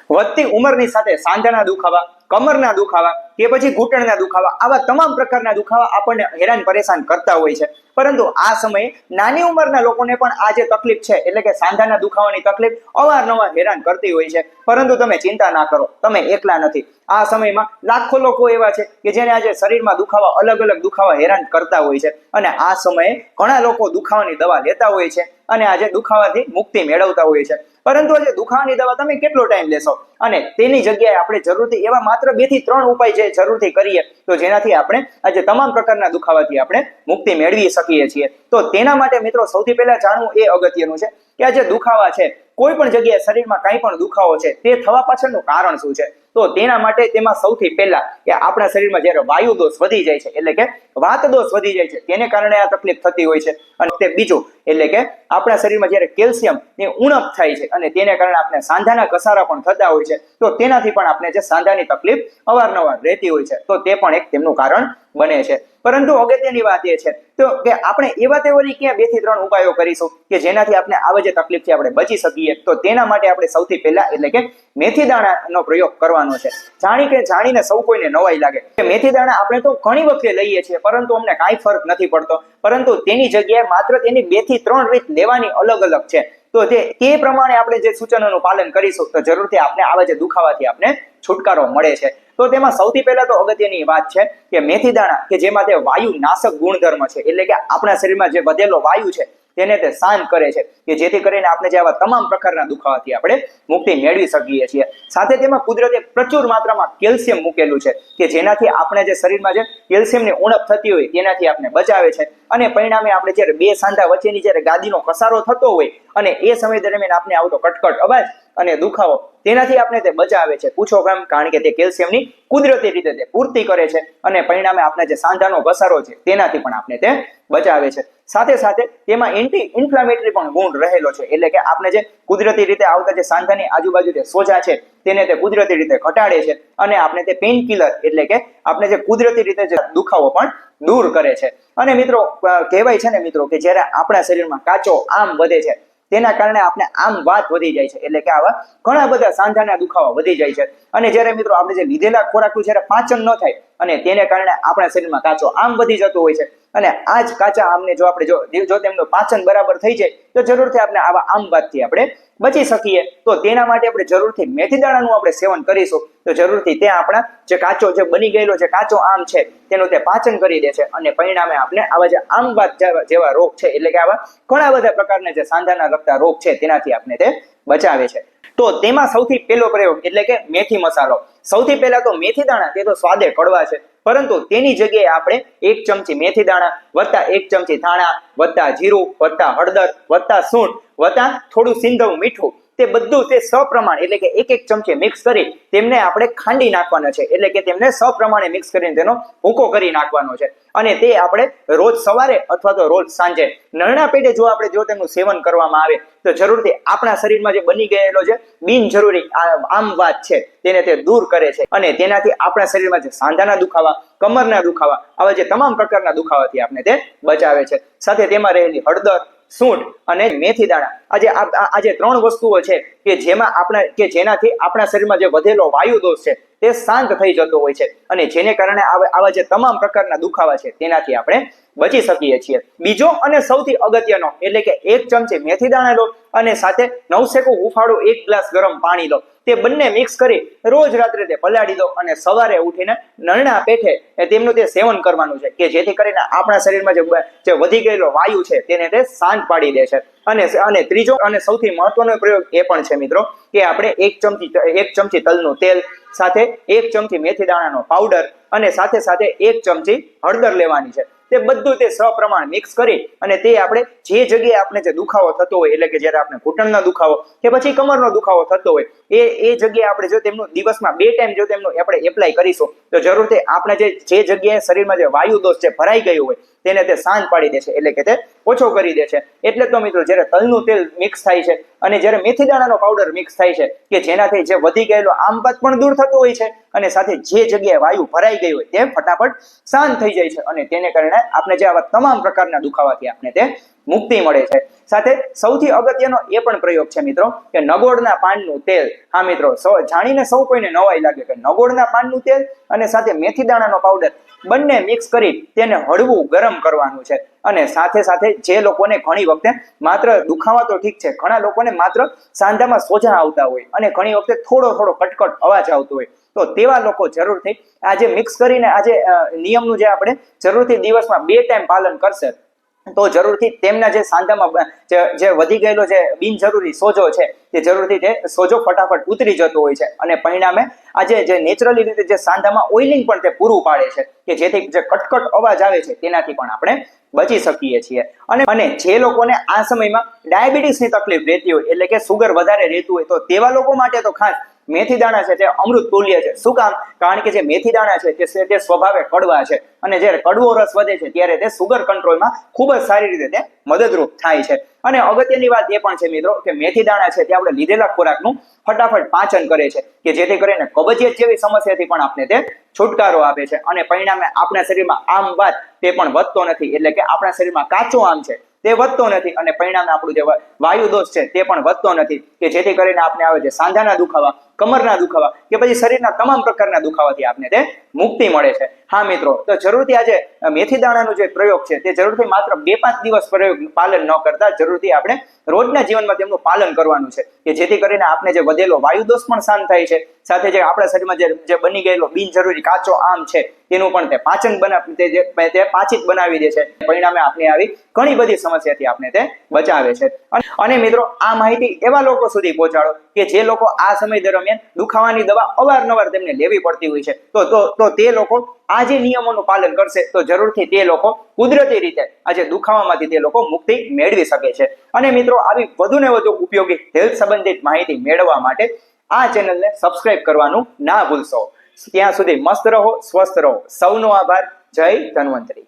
વધતી ઉંમરની સાથે સાંધાના દુખાવા, કમરના દુખાવા કે પછી ઘૂંટણના દુખાવા, આવા તમામ પ્રકારના દુખાવા આપણને હેરાન પરેશાન કરતા હોય છે. પરંતુ આ સમયે નાની ઉંમરના લોકોને પણ આ જે તકલીફ છે એટલે કે સાંધાના દુખાવાની તકલીફ અવારનવાર હેરાન કરતી હોય છે. પરંતુ તમે ચિંતા ના કરો, તમે એકલા નથી. આ સમયમાં લાખો લોકો એવા છે કે જેને આજે શરીરમાં દુખાવા, અલગ અલગ દુખાવા હેરાન કરતા હોય છે. અને આ સમયે ઘણા લોકો દુખાવાની દવા લેતા હોય છે અને આજે દુખાવાથી મુક્તિ મેળવતા હોય છે. પરંતુ આજે દુખાવાની દવા તમે કેટલો ટાઈમ લેશો? અને તેની જગ્યાએ આપણે જરૂરથી એવા માત્ર 2 થી 3 ઉપાય જે જરૂરથી કરીએ તો જેનાથી આપણે આજે તમામ પ્રકારના દુખાવાથી આપણે મુક્તિ મેળવી શકીએ છીએ. તો તેના માટે મિત્રો સૌથી પહેલા જાણવું એ અગત્યનું છે કે આ જે દુખાવા છે, કોઈ પણ જગ્યાએ શરીરમાં કંઈ પણ દુખાવો છે તે થવા પાછળનું કારણ શું છે. તો તેના માટે તેમાં સૌથી પહેલા કે આપણા શરીરમાં જ્યારે વાયુ દોષ વધી જાય છે એટલે કે વાત દોષ વધી જાય છે તેને કારણે આ તકલીફ થતી હોય છે. અને તે બીજું એટલે કે આપણા શરીરમાં જ્યારે કેલ્શિયમની ઉણપ થાય છે અને તેને કારણે આપણે સાંધાના ઘસારા પણ થતા હોય છે. તો તેનાથી પણ આપણે જે સાંધાની તકલીફ અવારનવાર રહેતી હોય છે તો તે પણ એક તેમનું કારણ બને છે. પરંતુ અગત્યની વાત એ છે તો કે આપણે એવા તેવરી ક્યાં 2 થી 3 ઉપાયો કરીશું કે જેનાથી આપણે આવા જે તકલીફથી આપણે બચી શકીએ. તો તેના માટે આપણે સૌથી પહેલા એટલે કે મેથી દાણાનો પ્રયોગ કરવાનો છે. જાણીને સૌ કોઈને નવાઈ લાગે કે મેથી દાણા આપણે તો ઘણી વખતે લઈએ છીએ પરંતુ અમને કાંઈ ફરક નથી પડતો. પરંતુ તેની જગ્યાએ માત્ર તેની 2 થી 3 રીત લેવાની અલગ અલગ છે. તો તે પ્રમાણે આપણે જે સૂચનોનું પાલન કરીશું તો જરૂરથી આપણે આવા જે દુખાવાથી આપણે છુટકારો મળે છે. તો તેમાં સૌથી પહેલા તો અગત્યની વાત છે કે મેથી દાણા કે જેમાં તે વાયુ નાશક ગુણધર્મ છે એટલે કે આપણા શરીરમાં જે વધેલો વાયુ છે તેને તે શાંત કરે છે કે જેથી કરીને આપણે જે આવા તમામ પ્રકારના દુખાવાથી આપણે મુક્તિ મેળવી શકીએ છીએ. સાથે તેમાં કુદરતે પ્રચુર માત્રામાં કેલ્શિયમ મૂકેલું છે કે જેનાથી આપણે જે શરીરમાં જે કેલ્શિયમની ઉણપ થતી હોય તેનાથી આપણે બચાવે છે. અને પરિણામે આપણે જ્યારે 2 સાંધા વચ્ચેની જ્યારે ગાદીનો કસારો થતો હોય અને એ સમય દરમિયાન આપણે આવતો કટકટ અવાજ અને દુખાવો તેનાથી આપણે તે બચાવે છે. પૂછો કેમ? કારણ કે તે કેલ્શિયમની કુદરતી રીતે તે પૂર્તિ કરે છે અને પરિણામે આપણે જે સાંધાનો ઘસારો છે તેનાથી પણ આપણે તે બચાવે છે. સાથે સાથે તેમાં એન્ટી ઇન્ફ્લામેટરી પણ ગુણ રહેલો છે એટલે કે આપણે જે કુદરતી રીતે આવતા જે સાંધાની આજુબાજુ જે સોજા છે તેને તે કુદરતી રીતે ઘટાડે છે અને આપણે તે પેઇન કિલર એટલે કે આપણે જે કુદરતી રીતે જે દુખાવો પણ દૂર કરે છે. અને મિત્રો કહેવાય છે ને મિત્રો કે જ્યારે આપણા શરીરમાં કાચો આમ વધે છે તેના કારણે આપણે આમ વાત વધી જાય છે એટલે કે આવા ઘણા બધા સાંધાના દુખાવા વધી જાય છે. અને જ્યારે મિત્રો આપણે જે લીધેલા ખોરાકનું જ્યારે પાચન ન થાય અને તેને કારણે આપણા શરીરમાં કાચો આમ વધી જતો હોય છે અને આ જ કાચા આમને જો આપણે જો તેમનું પાચન બરાબર થઈ જાય તો જરૂરથી આપણે આવા આમ વાતથી આપણે બચી શકીએ. તો તેના માટે આપણે જરૂરથી મેથી દાણાનું આપણે સેવન કરીશું તો જરૂરથી ત્યાં આપણા જે કાચો જે બની ગયેલો જે કાચો આમ છે તેનું તે પાચન કરી દે છે અને પરિણામે આપણે આવા જે આમ વાત જેવા રોગ છે એટલે કે આવા ઘણા બધા પ્રકારના જે સાંધાના લગતા રોગ છે તેનાથી આપણે તે બચાવે છે. તો તેમાં સૌથી પહેલો પ્રયોગ એટલે કે મેથી મસાલો. સૌથી પહેલા તો મેથી દાણા તે તો સ્વાદે કડવા છે પરંતુ તેની જગ્યાએ આપણે 1 ચમચી મેથી દાણા વત્તા 1 ચમચી ધાણા વત્તા જીરું વત્તા હળદર વત્તા સૂંઠ વત્તા થોડું સિંધવ મીઠું તે બધું તે સપ્રમાણ એટલે કે 1 ચમચી મિક્સ કરી તેમને આપણે ખાંડી નાખવાના છે એટલે કે તેમને સપ્રમાણે મિક્સ કરીને તેનો ભૂકો કરી નાખવાનો છે. અને તે આપણે રોજ સવારે અથવા તો રોજ સાંજે નરણા પેટે જો તેનું સેવન કરવામાં આવે તો જરૂરથી આપણા શરીરમાં જે બની ગયેલો છે બિનજરૂરી આમ વાત છે તેને તે દૂર કરે છે અને તેનાથી આપણા શરીરમાં જે સાંધાના દુખાવા, કમરના દુખાવા, આવા જે તમામ પ્રકારના દુખાવાથી આપણે તે બચાવે છે. સાથે તેમાં રહેલી હળદર, સૂંઠ અને મેથી દાણા આજે 3 વસ્તુઓ છે કે જેનાથી આપણા શરીરમાં જે વધેલો વાયુ દોષ છે તે શાંત થઈ જતો હોય છે અને જેને કારણે આવા જે તમામ પ્રકારના દુખાવા છે તેનાથી આપણે બચી શકીએ છીએ. બીજો અને સૌથી અગત્યનો એટલે કે 1 ચમચી મેથી દાણા લો અને સાથે નવશેકું હુંફાળું 1 ગ્લાસ ગરમ પાણી લો. તે બંને મિક્સ કરી રોજ રાત્રે તે પલાળી દો અને સવારે ઉઠીને નરણા પેઠે તેમનું તે સેવન કરવાનું છે કે જેથી કરીને આપણા શરીરમાં જે વધી ગયેલો વાયુ છે તેને તે શાંત પાડી દે છે. અને ત્રીજો અને સૌથી મહત્વનો પ્રયોગ એ પણ છે મિત્રો કે આપણે 1 ચમચી તલનું તેલ સાથે 1 ચમચી મેથી દાણાનો પાવડર અને સાથે 1 ચમચી હળદર લેવાની છે. તે બધું તે સપ્રમાણ મિક્સ કરી અને તે આપણે જે જગ્યાએ આપણે જે દુખાવો થતો હોય એટલે કે જ્યારે આપણે ઘૂંટણનો દુખાવો કે પછી કમરનો દુખાવો થતો હોય એ જગ્યાએ આપણે જો તેમનું દિવસમાં 2 ટાઈમ જો તેમનું આપણે એપ્લાય કરીશું તો જરૂરથી આપણે જે જગ્યાએ શરીરમાં જે વાયુ દોષ છે ભરાઈ ગયું હોય તેને તે શાંત પાડી દે છે એટલે કે તે ઓછો કરી દે છે. એટલે તો મિત્રો જ્યારે તલનું તેલ મિક્સ થાય છે અને જ્યારે મેથી દાણાનો પાવડર મિક્સ થાય છે કે જેનાથી જે વધી ગયેલો આમવાત પણ દૂર થતો હોય છે અને સાથે જે જગ્યાએ વાયુ ભરાઈ ગઈ હોય તે ફટાફટ શાંત થઈ જાય છે અને તેને કારણે આપણે જે આવા તમામ પ્રકારના દુખાવાથી આપણે તે મુક્તિ મળે છે. સાથે સૌથી અગત્યનો એ પણ પ્રયોગ છે મિત્રો કે નગોળના પાનનું તેલ. હા મિત્રો, જાણીને સૌ કોઈને નવાઈ લાગે કે નગોળના પાનનું તેલ અને સાથે મેથી દાણાનો પાવડર બંને મિક્સ કરી તેને હળવું ગરમ કરવાનું છે. અને સાથે સાથે જે લોકોને ઘણી વખતે માત્ર દુખાવા તો ઠીક છે, ઘણા લોકોને માત્ર સાંધામાં સોજા આવતા હોય અને ઘણી વખતે થોડો કટકટ અવાજ આવતો હોય, તો તેવા લોકો જરૂરથી આજે મિક્સ કરીને આજે નિયમનું જે આપણે જરૂરથી દિવસમાં 2 ટાઈમ પાલન કરશે તો જરૂરથી તેમના જે સાંધામાં જે વધી ગયેલો જે બિનજરૂરી સોજો છે તે જરૂરથી તે સોજો ફટાફટ ઉતરી જતો હોય છે. અને પરિણામે આજે જે નેચરલી રીતે જે સાંધામાં ઓઇલિંગ પણ તે પૂરું પાડે છે કે જેથી જે કટકટ અવાજ આવે છે તેનાથી પણ આપણે બચી શકીએ છીએ. અને જે લોકોને આ સમયમાં ડાયાબિટીસની તકલીફ રહેતી હોય એટલે કે સુગર વધારે રહેતું હોય તો તેવા લોકો માટે તો ખાસ મેથી દાણા છે તે અમૃત તુલ્ય છે. શું કામ? કારણ કે જે મેથી દાણા છે તે સ્વભાવે કડવા છે અને જ્યારે કડવો રસ વધે છે ત્યારે તે સુગર કંટ્રોલમાં ખૂબ જ સારી રીતે તે મદદરૂપ થાય છે. અને અગત્યની વાત એ પણ છે મિત્રો કે મેથી દાણા છે તે આપણે લીધેલા ખોરાકનું ફટાફટ પાચન કરે છે કે જેથી કરીને કબજિયાત જેવી સમસ્યાથી પણ આપણે તે છુટકારો આપે છે. અને પરિણામે આપણા શરીરમાં આમ વાત તે પણ વધતો નથી, એટલે કે આપણા શરીરમાં કાચો આમ છે તે વધતો નથી અને પરિણામે આપણું જે વાયુ દોષ છે તે પણ વધતો નથી કે જેથી કરીને આપણે આવે છે સાંધાના દુખાવા, કમરના દુખાવા કે પછી શરીરના તમામ પ્રકારના દુખાવાથી આપણે તે મુક્તિ મળે છે. હા મિત્રો, તો જરૂરથી આજે મેથી દાણાનો જે પ્રયોગ છે તે જરૂરથી માત્ર 2-5 દિવસ પ્રયોગ પાલન ન કરતા જરૂરથી આપણે રોજના જીવનમાં તેમનું પાલન કરવાનું છે કે જેથી કરીને આપણે જે વધેલો વાયુ દોષ પણ શાંત થાય છે. સાથે જે આપણા શરીરમાં જે બની ગયેલો બિનજરૂરી કાચો આમ છે તેનું પણ તે પાચિત બનાવી દે છે. પરિણામે આપણે આવી ઘણી બધી સમસ્યાથી આપણે તે બચાવે છે. અને મિત્રો, આ માહિતી એવા લોકો સુધી પહોંચાડો કે જે લોકો આ સમય દરમિયાન દુખાવાની દવા અવારનવાર તેમને લેવી પડતી હોય છે. તો તે લોકો આ જે નિયમોનું પાલન કરશે તો જરૂરથી તે લોકો કુદરતી રીતે આજે દુખાવામાંથી તે લોકો મુક્તિ મેળવી શકે છે. અને મિત્રો, આવી વધુ ને વધુ ઉપયોગી હેલ્થ સંબંધિત માહિતી મેળવવા માટે આ ચેનલને સબસ્ક્રાઇબ કરવાનું ના ભૂલશો. ત્યાં સુધી મસ્ત રહો, સ્વસ્થ રહો. સૌનો આભાર. જય ધન્વંતરી.